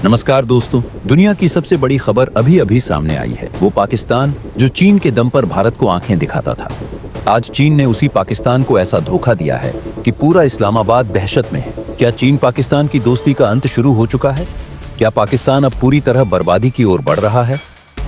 नमस्कार दोस्तों, दुनिया की सबसे बड़ी खबर अभी अभी सामने आई है। वो पाकिस्तान जो चीन के दम पर भारत को आंखें दिखाता था, आज चीन ने उसी पाकिस्तान को ऐसा धोखा दिया है कि पूरा इस्लामाबाद दहशत में है। क्या चीन पाकिस्तान की दोस्ती का अंत शुरू हो चुका है? क्या पाकिस्तान अब पूरी तरह बर्बादी की ओर बढ़ रहा है?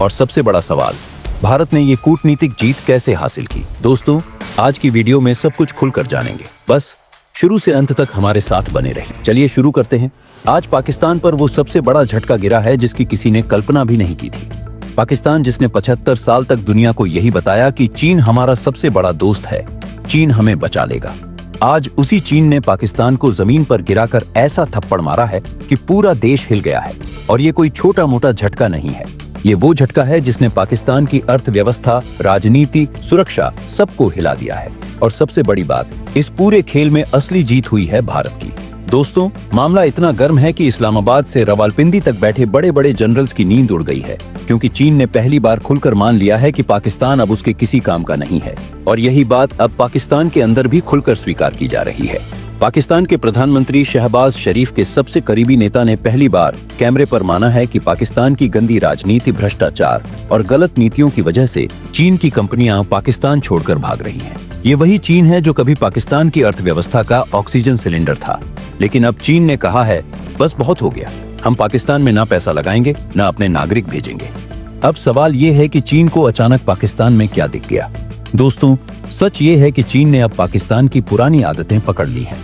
और सबसे बड़ा सवाल, भारत ने ये कूटनीतिक जीत कैसे हासिल की? दोस्तों, आज की वीडियो में सब कुछ खुलकर जानेंगे। बस शुरू से अंत तक हमारे साथ बने रहिए। चलिए शुरू करते हैं। आज पाकिस्तान पर वो सबसे बड़ा झटका गिरा है जिसकी किसी ने कल्पना भी नहीं की थी। पाकिस्तान जिसने 75 साल तक दुनिया को यही बताया कि चीन हमारा सबसे बड़ा दोस्त है, चीन हमें बचा लेगा। आज उसी चीन ने पाकिस्तान को जमीन पर गिराकर ऐसा थप्पड़ मारा है कि पूरा देश हिल गया है। और ये कोई छोटा मोटा झटका नहीं है, ये वो झटका है जिसने पाकिस्तान की अर्थव्यवस्था, राजनीति, सुरक्षा सबको हिला दिया है। और सबसे बड़ी बात, इस पूरे खेल में असली जीत हुई है भारत की। दोस्तों, मामला इतना गर्म है कि इस्लामाबाद से रावलपिंडी तक बैठे बड़े बड़े जनरल्स की नींद उड़ गई है, क्योंकि चीन ने पहली बार खुलकर मान लिया है कि पाकिस्तान अब उसके किसी काम का नहीं है। और यही बात अब पाकिस्तान के अंदर भी खुलकर स्वीकार की जा रही है। पाकिस्तान के प्रधानमंत्री शहबाज शरीफ के सबसे करीबी नेता ने पहली बार कैमरे पर माना है कि पाकिस्तान की गंदी राजनीति, भ्रष्टाचार और गलत नीतियों की वजह से चीन की कंपनियां पाकिस्तान छोड़कर भाग रही हैं। ये वही चीन है जो कभी पाकिस्तान की अर्थव्यवस्था का ऑक्सीजन सिलेंडर था, लेकिन अब चीन ने कहा है बस बहुत हो गया, हम पाकिस्तान में ना पैसा लगाएंगे, ना अपने नागरिक भेजेंगे। अब सवाल ये है कि चीन को अचानक पाकिस्तान में क्या दिख गया? दोस्तों, सच ये है कि चीन ने अब पाकिस्तान की पुरानी आदतें पकड़ ली हैं।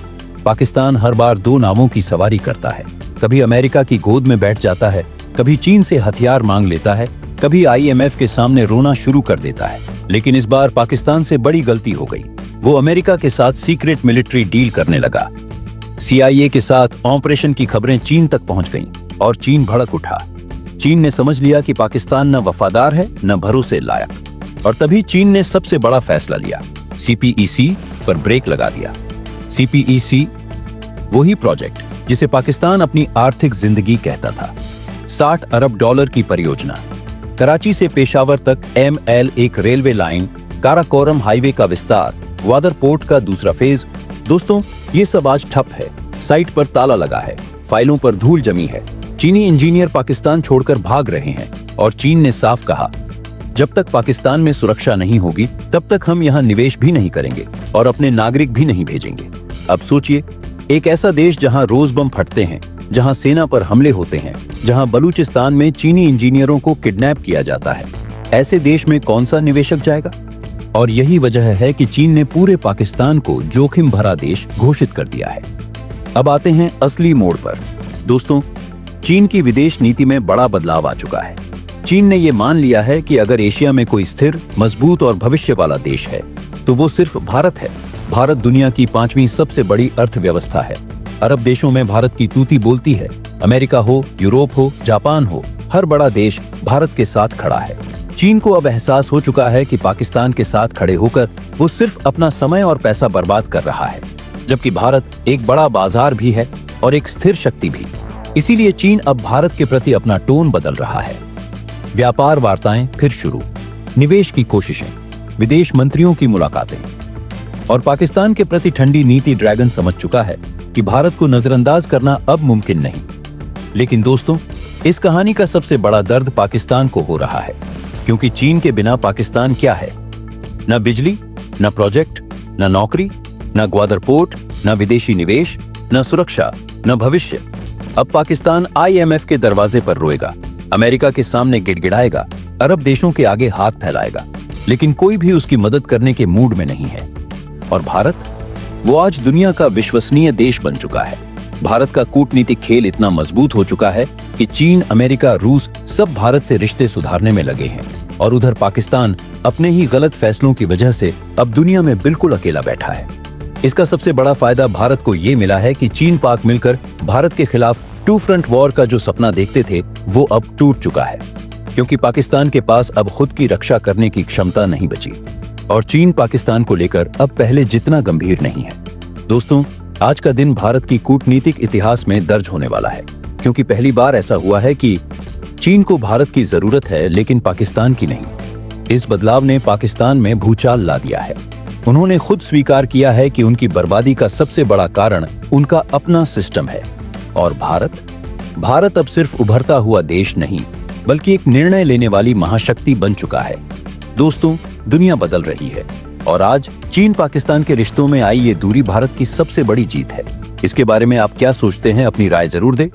पाकिस्तान हर बार दो नावों की सवारी करता है, कभी अमेरिका की गोद में बैठ जाता है, कभी चीन से हथियार मांग लेता है, कभी IMF के सामने रोना शुरू कर देता है। लेकिन इस बार पाकिस्तान से बड़ी गलती हो गई। वो अमेरिका के साथ सीक्रेट मिलिट्री डील करने लगा। CIA के साथ ऑपरेशन की खबरें चीन तक पहुंच गईं और चीन भड़क उठा। चीन ने समझ लिया कि पाकिस्तान न वफादार है, न भरोसे लायक। और तभी चीन ने सबसे बड़ा फैसला लिया, CPEC पर ब्रेक लगा दिया। CPEC वही प्रोजेक्ट जिसे पाकिस्तान अपनी आर्थिक जिंदगी कहता था। $60 अरब की परियोजना, कराची से पेशावर तक ML एक रेलवे लाइन, काराकोरम हाईवे का विस्तार, ग्वादर पोर्ट का दूसरा फेज। दोस्तों, ये सब आज ठप है, साइट पर ताला लगा है, फाइलों पर धूल जमी है। चीनी इंजीनियर पाकिस्तान छोड़कर भाग रहे हैं और चीन ने साफ कहा, जब तक पाकिस्तान में सुरक्षा नहीं होगी तब तक हम यहाँ निवेश भी नहीं करेंगे और अपने नागरिक भी नहीं भेजेंगे। अब सोचिए, एक ऐसा देश जहाँ रोज बम फटते हैं, जहाँ सेना पर हमले होते हैं, जहाँ बलूचिस्तान में चीनी इंजीनियरों को किडनैप किया जाता है, ऐसे देश में कौन सा निवेशक जाएगा? और यही वजह है कि चीन ने पूरे पाकिस्तान को जोखिम भरा देश घोषित कर दिया है। अब आते हैं असली मोड़ पर। दोस्तों, चीन की विदेश नीति में बड़ा बदलाव आ चुका है। चीन ने ये मान लिया है कि अगर एशिया में कोई स्थिर, मजबूत और भविष्य वाला देश है तो वो सिर्फ भारत है। भारत दुनिया की 5वीं सबसे बड़ी अर्थव्यवस्था है। अरब देशों में भारत की तूती बोलती है। अमेरिका हो, यूरोप हो, जापान हो, हर बड़ा देश भारत के साथ खड़ा है। चीन को अब एहसास हो चुका है कि पाकिस्तान के साथ खड़े होकर वो सिर्फ अपना समय और पैसा बर्बाद कर रहा है, जबकि भारत एक बड़ा बाजार भी है और एक स्थिर शक्ति भी। इसीलिए चीन अब भारत के प्रति अपना टोन बदल रहा है। व्यापार वार्ताएं फिर शुरू, निवेश की कोशिशें, विदेश मंत्रियों की मुलाकातें और पाकिस्तान के प्रति ठंडी नीति। ड्रैगन समझ चुका है कि भारत को नजरअंदाज करना अब मुमकिन नहीं। लेकिन दोस्तों, इस कहानी का सबसे बड़ा दर्द पाकिस्तान को हो रहा है, क्योंकि चीन के बिना पाकिस्तान क्या है? न बिजली, न प्रोजेक्ट, न नौकरी, न ग्वादर पोर्ट, न विदेशी निवेश, न सुरक्षा, न भविष्य। अब पाकिस्तान IMF के दरवाजे पर रोएगा, अमेरिका के सामने गिड़गिड़ाएगा, अरब देशों के आगे हाथ फैलाएगा, लेकिन कोई भी उसकी मदद करने के मूड में नहीं है। और भारत, वो आज दुनिया का विश्वसनीय देश बन चुका है। भारत का कूटनीतिक खेल इतना मजबूत हो चुका है कि चीन, अमेरिका, रूस सब भारत से रिश्ते सुधारने में लगे हैं। और उधर पाकिस्तान अपने ही गलत फैसलों की वजह से अब दुनिया में बिल्कुल अकेला बैठा है। इसका सबसे बड़ा फायदा भारत को ये मिला है कि चीन पाक मिलकर भारत के खिलाफ 2 फ्रंट वॉर का जो सपना देखते थे वो अब टूट चुका है, क्योंकि पाकिस्तान के पास अब खुद की रक्षा करने की क्षमता नहीं बची। और चीन पाकिस्तान को लेकर अब पहले जितना गंभीर नहीं है। दोस्तों, आज का दिन भारत की कूटनीतिक इतिहास में दर्ज होने वाला है, क्योंकि पहली बार ऐसा हुआ है कि चीन को भारत की जरूरत है लेकिन पाकिस्तान की नहीं। इस बदलाव ने पाकिस्तान में भूचाल ला दिया है। उन्होंने खुद स्वीकार किया है कि उनकी बर्बादी का सबसे बड़ा कारण उनका अपना सिस्टम है। और भारत भारत अब सिर्फ उभरता हुआ देश नहीं, बल्कि एक निर्णय लेने वाली महाशक्ति बन चुका है। दोस्तों, दुनिया बदल रही है और आज चीन पाकिस्तान के रिश्तों में आई ये दूरी भारत की सबसे बड़ी जीत है। इसके बारे में आप क्या सोचते हैं? अपनी राय जरूर दें।